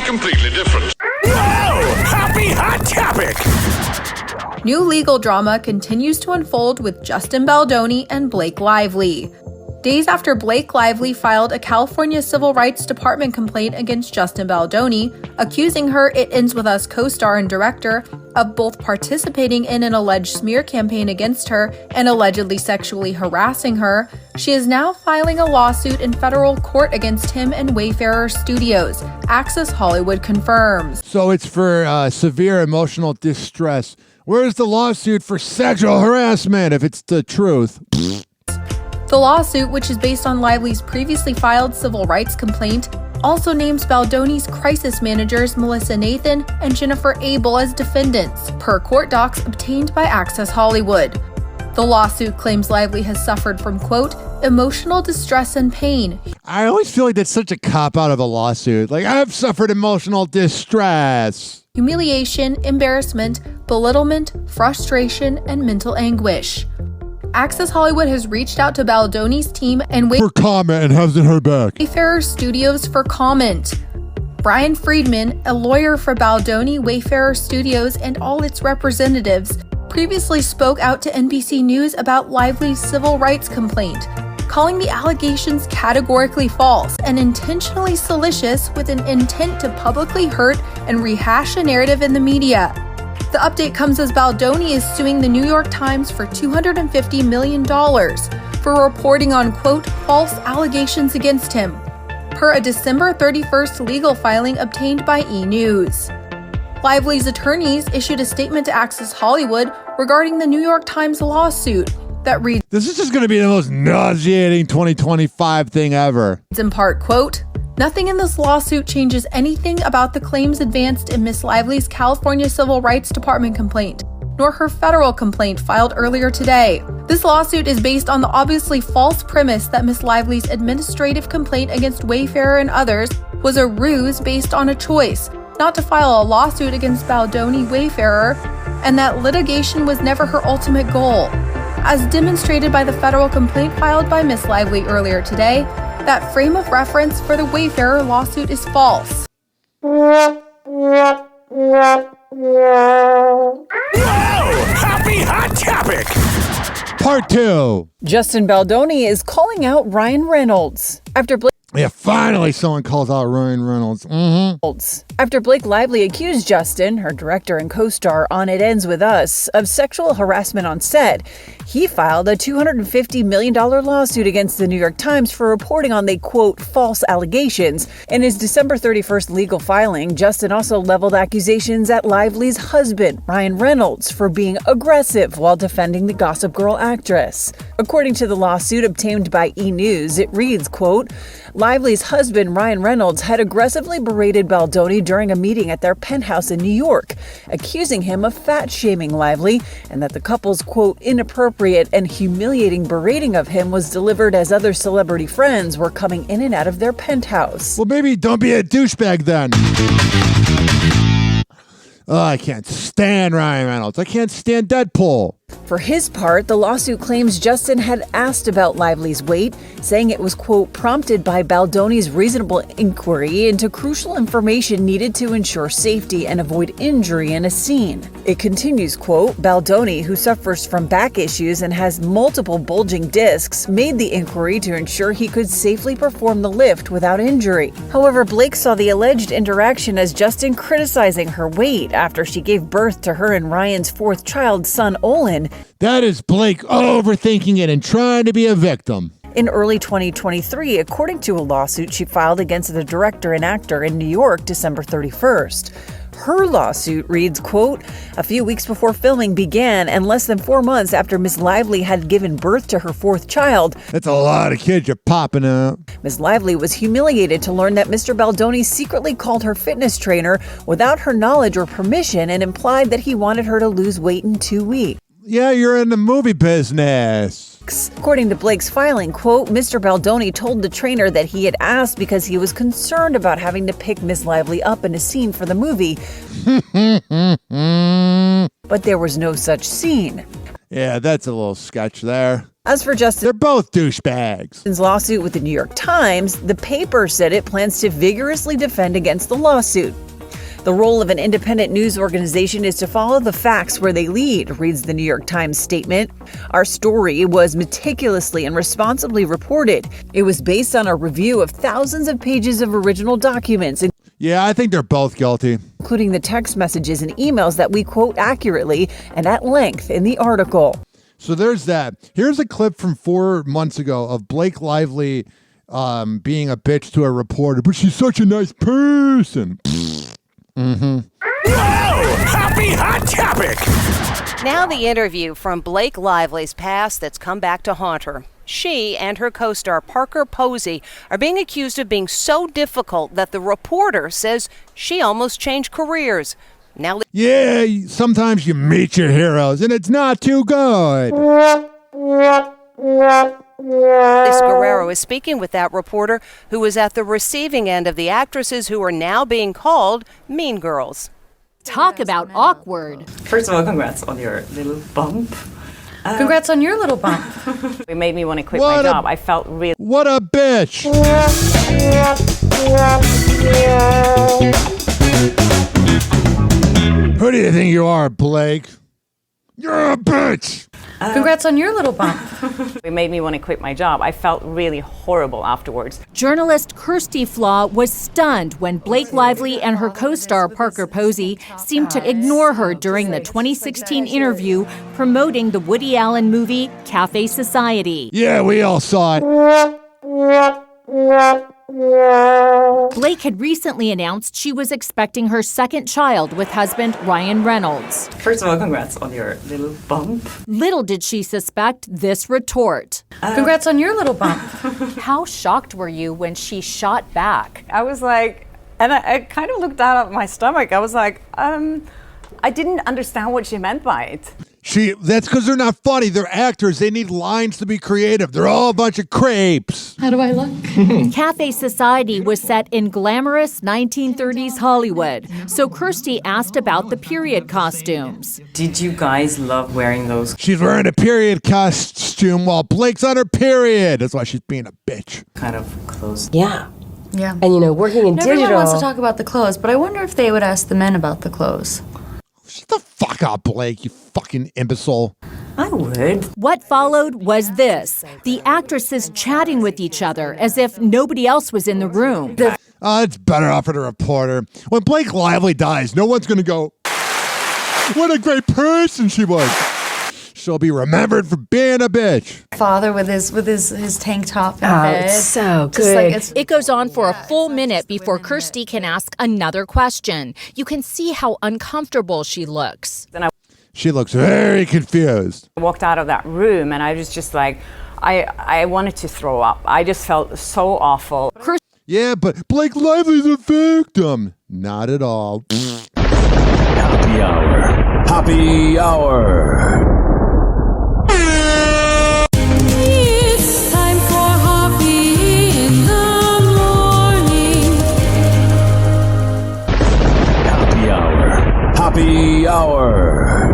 completely different. Whoa! Happy Hot Topic! New legal drama continues to unfold with Justin Baldoni and Blake Lively. Days after Blake Lively filed a California Civil Rights Department complaint against Justin Baldoni, accusing her It Ends With Us co-star and director of both participating in an alleged smear campaign against her and allegedly sexually harassing her, she is now filing a lawsuit in federal court against him and Wayfarer Studios, Access Hollywood confirms. So it's for severe emotional distress. Where's the lawsuit for sexual harassment if it's the truth? The lawsuit, which is based on Lively's previously filed civil rights complaint, also names Baldoni's crisis managers Melissa Nathan and Jennifer Abel as defendants, per court docs obtained by Access Hollywood. The lawsuit claims Lively has suffered from, quote, emotional distress and pain. I always feel like that's such a cop-out of a lawsuit. Like, I've suffered emotional distress. Humiliation, embarrassment, belittlement, frustration, and mental anguish. Access Hollywood has reached out to Baldoni's team and for comment and hasn't heard back. Wayfarer Studios for comment. Brian Friedman, a lawyer for Baldoni, Wayfarer Studios, and all its representatives, previously spoke out to NBC News about Lively's civil rights complaint, calling the allegations categorically false and intentionally salacious with an intent to publicly hurt and rehash a narrative in the media. The update comes as Baldoni is suing the New York Times for $250 million for reporting on, quote, false allegations against him, per a December 31st legal filing obtained by E! News. Lively's attorneys issued a statement to Access Hollywood regarding the New York Times lawsuit that reads, this is just going to be the most nauseating 2025 thing ever. In part, quote, nothing in this lawsuit changes anything about the claims advanced in Ms. Lively's California Civil Rights Department complaint, nor her federal complaint filed earlier today. This lawsuit is based on the obviously false premise that Ms. Lively's administrative complaint against Wayfarer and others was a ruse based on a choice not to file a lawsuit against Baldoni Wayfarer, and that litigation was never her ultimate goal. As demonstrated by the federal complaint filed by Ms. Lively earlier today, that frame of reference for the Wayfarer lawsuit is false. Whoa! Happy Hot Topic! Part 2. Justin Baldoni is calling out Ryan Reynolds after Yeah, finally someone calls out Ryan Reynolds. After Blake Lively accused Justin, her director and co-star on It Ends With Us, of sexual harassment on set, he filed a $250 million lawsuit against the New York Times for reporting on the, quote, false allegations. In his December 31st legal filing, Justin also leveled accusations at Lively's husband, Ryan Reynolds, for being aggressive while defending the Gossip Girl actress. According to the lawsuit obtained by E! News, it reads, quote, Lively's husband, Ryan Reynolds, had aggressively berated Baldoni during a meeting at their penthouse in New York, accusing him of fat-shaming Lively, and that the couple's, quote, inappropriate and humiliating berating of him was delivered as other celebrity friends were coming in and out of their penthouse. Well, maybe don't be a douchebag then. Oh, I can't stand Ryan Reynolds. I can't stand Deadpool. For his part, the lawsuit claims Justin had asked about Lively's weight, saying it was, quote, prompted by Baldoni's reasonable inquiry into crucial information needed to ensure safety and avoid injury in a scene. It continues, quote, Baldoni, who suffers from back issues and has multiple bulging discs, made the inquiry to ensure he could safely perform the lift without injury. However, Blake saw the alleged interaction as Justin criticizing her weight after she gave birth to her and Ryan's fourth child, son Olin. That is Blake overthinking it and trying to be a victim. In early 2023, according to a lawsuit she filed against the director and actor in New York, December 31st. Her lawsuit reads, quote, a few weeks before filming began and less than 4 months after Ms. Lively had given birth to her fourth child. That's a lot of kids you're popping out. Ms. Lively was humiliated to learn that Mr. Baldoni secretly called her fitness trainer without her knowledge or permission and implied that he wanted her to lose weight in 2 weeks. Yeah, you're in the movie business. According to Blake's filing, quote, Mr. Baldoni told the trainer that he had asked because he was concerned about having to pick Ms. Lively up in a scene for the movie. But there was no such scene. Yeah, that's a little sketch there. As for Justin, They're both douchebags. Justin's lawsuit with the New York Times, the paper said it plans to vigorously defend against the lawsuit. The role of an independent news organization is to follow the facts where they lead, reads the New York Times statement. Our story was meticulously and responsibly reported. It was based on a review of thousands of pages of original documents, Yeah, I think they're both guilty. including the text messages and emails that we quote accurately and at length in the article. So there's that. Here's a clip from 4 months ago of Blake Lively being a bitch to a reporter, but she's such a nice person. Whoa! Happy Hot Topic! Now the interview from Blake Lively's past that's come back to haunt her. She and her co-star Parker Posey are being accused of being so difficult that the reporter says she almost changed careers. Now, Yeah, sometimes you meet your heroes, and it's not too good. Liz Guerrero is speaking with that reporter who was at the receiving end of the actresses who are now being called mean girls. Talk about awkward. First of all, congrats on your little bump. Congrats on your little bump. It made me want to quit What my a- job. I felt really What a bitch. Who do you think you are, Blake? You're a bitch. Congrats on your little bump. it made me want to quit my job. I felt really horrible afterwards. Journalist Kirsty Flaw was stunned when Blake Lively and her co-star Parker Posey seemed to ignore her during the 2016 interview promoting the Woody Allen movie Cafe Society. Yeah, we all saw it. Blake had recently announced she was expecting her second child with husband Ryan Reynolds. First of all, congrats on your little bump. Little did she suspect this retort. Congrats on your little bump. How shocked were you when she shot back? I was like, and I kind of looked down at my stomach. I was like, I didn't understand what she meant by it. That's because they're not funny. They're actors. They need lines to be creative. They're all a bunch of crepes. How do I look? Cafe Society was set in glamorous 1930s Hollywood, so Kirsty asked about the period costumes. Did you guys love wearing those She's wearing a period costume while Blake's on her period. That's why she's being a bitch. kind of clothes? Yeah. Yeah. And, working in Everyone digital. wants to talk about the clothes, but I wonder if they would ask the men about the clothes. Shut the fuck up, Blake, you fucking imbecile. I would. What followed was this, the actresses chatting with each other as if nobody else was in the room. It's better off for the reporter. When Blake Lively dies, no one's going to go, what a great person she was. She'll be remembered for being a bitch. Father with his tank top in Oh, bed. it's so Just like good. it's It goes on for a full minute before Kirsty can ask another question. You can see how uncomfortable she looks. She looks very confused. I walked out of that room and I was just like, I wanted to throw up. I just felt so awful. Yeah, but Blake Lively's a victim. Not at all. Happy Hour. Happy Hour. It's time for Hoppe in the morning. Happy Hour. Happy Hour.